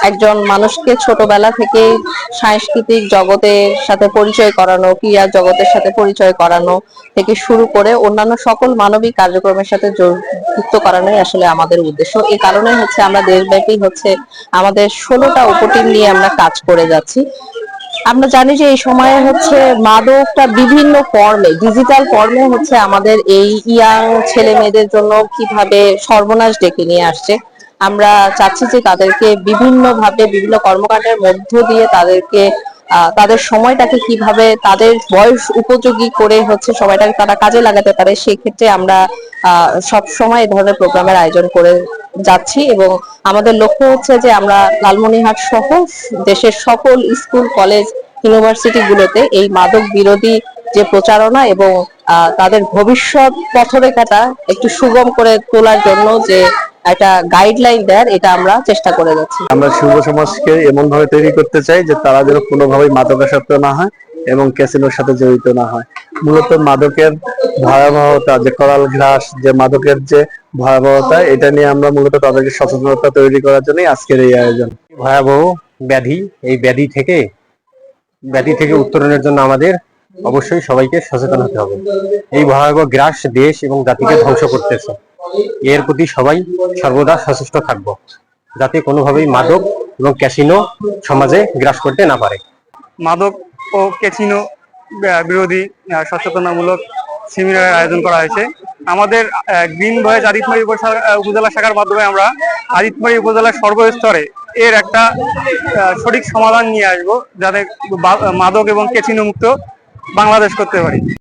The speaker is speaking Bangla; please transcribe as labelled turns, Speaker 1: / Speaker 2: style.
Speaker 1: একজন মানুষকে ছোটবেলা থেকেই সাংস্কৃতিক জগতের সাথে পরিচয় করানো, ক্রীড়া জগতের সাথে পরিচয় করানো থেকে শুরু করে অন্যান্য সকল মানবিক কার্যক্রমের সাথে যুক্ত করানোই আসলে আমাদের উদ্দেশ্য। এই কারণে হচ্ছে আমরা দেশব্যাপী হচ্ছে আমাদের 16টা উপটিম নিয়ে আমরা কাজ করে যাচ্ছি। আমরা জানি যে এই সময়ে হচ্ছে মাদকটা বিভিন্ন ফর্মে, ডিজিটাল ফর্মে হচ্ছে আমাদের এই ইয়াং ছেলে মেয়েদের জন্য কিভাবে সর্বনাশ ডেকে নিয়ে আসছে। আমরা চাচ্ছি যে তাদেরকে বিভিন্ন ভাবে বিভিন্ন কর্মকাণ্ডের মধ্য দিয়ে তাদেরকে তাদের সময়টাকে কিভাবে তাদের বয়স উপযোগী করে হচ্ছে সময়টাকে তারা কাজে লাগাতে পারে, সেক্ষেত্রে আমরা সব সময় এই ধরনের প্রোগ্রামের আয়োজন করে যাচ্ছি। এবং আমাদের লক্ষ্য হচ্ছে যে আমরা লালমনিরহাট সহ দেশের সকল স্কুল, কলেজ, ইউনিভার্সিটি গুলোতে এই মাদক বিরোধী যে প্রচারণা এবং তাদের ভবিষ্যৎ পথরেখাটা একটু সুগম করে তোলার জন্য যে একটা গাইডলাইন দেওয়ার, এটা আমরা চেষ্টা করে যাচ্ছি।
Speaker 2: আমরা যুব সমাজকে এমন ভাবে তৈরি করতে চাই যে তারা যেন কোনোভাবেই মাদকাসক্ত না হয় এবং ক্যাসিনোর সাথে জড়িত না হয়। মূলত মাদকের ভয়াবহতা, যে করাল গ্রাস, যে মাদকের যে ভয়াবহতা, এটা নিয়ে আমরা মূলত তাদেরকে সচেতনতা তৈরি করার জন্যই আজকের এই আয়োজন।
Speaker 3: ভয়াবহ ব্যাধি, এই ব্যাধি থেকে উত্তরণের জন্য আমাদের অবশ্যই সবাইকে সচেতন হতে হবে। এই ভয়াবহ গ্রাস দেশ এবং জাতিকে ধ্বংস করতেছে। এর প্রতি সবাই সর্বদা সচেষ্ট থাকবো, যাতে কোনোভাবেই মাদক এবং ক্যাসিনো সমাজে গ্রাস করতে না পারে।
Speaker 4: মাদক ও ক্যাসিনো বিরোধী সচেতনামূলক সেমিনারের আয়োজন করা হয়েছে। আমাদের গ্রিন ভয়েস আদিতমারি উপজেলা শাখার মাধ্যমে আমরা আদিতমারি উপজেলার সর্বস্তরে এর একটা সঠিক সমাধান নিয়ে আসবো, যাতে মাদক এবং ক্যাসিনো মুক্ত বাংলাদেশ করতে পারি।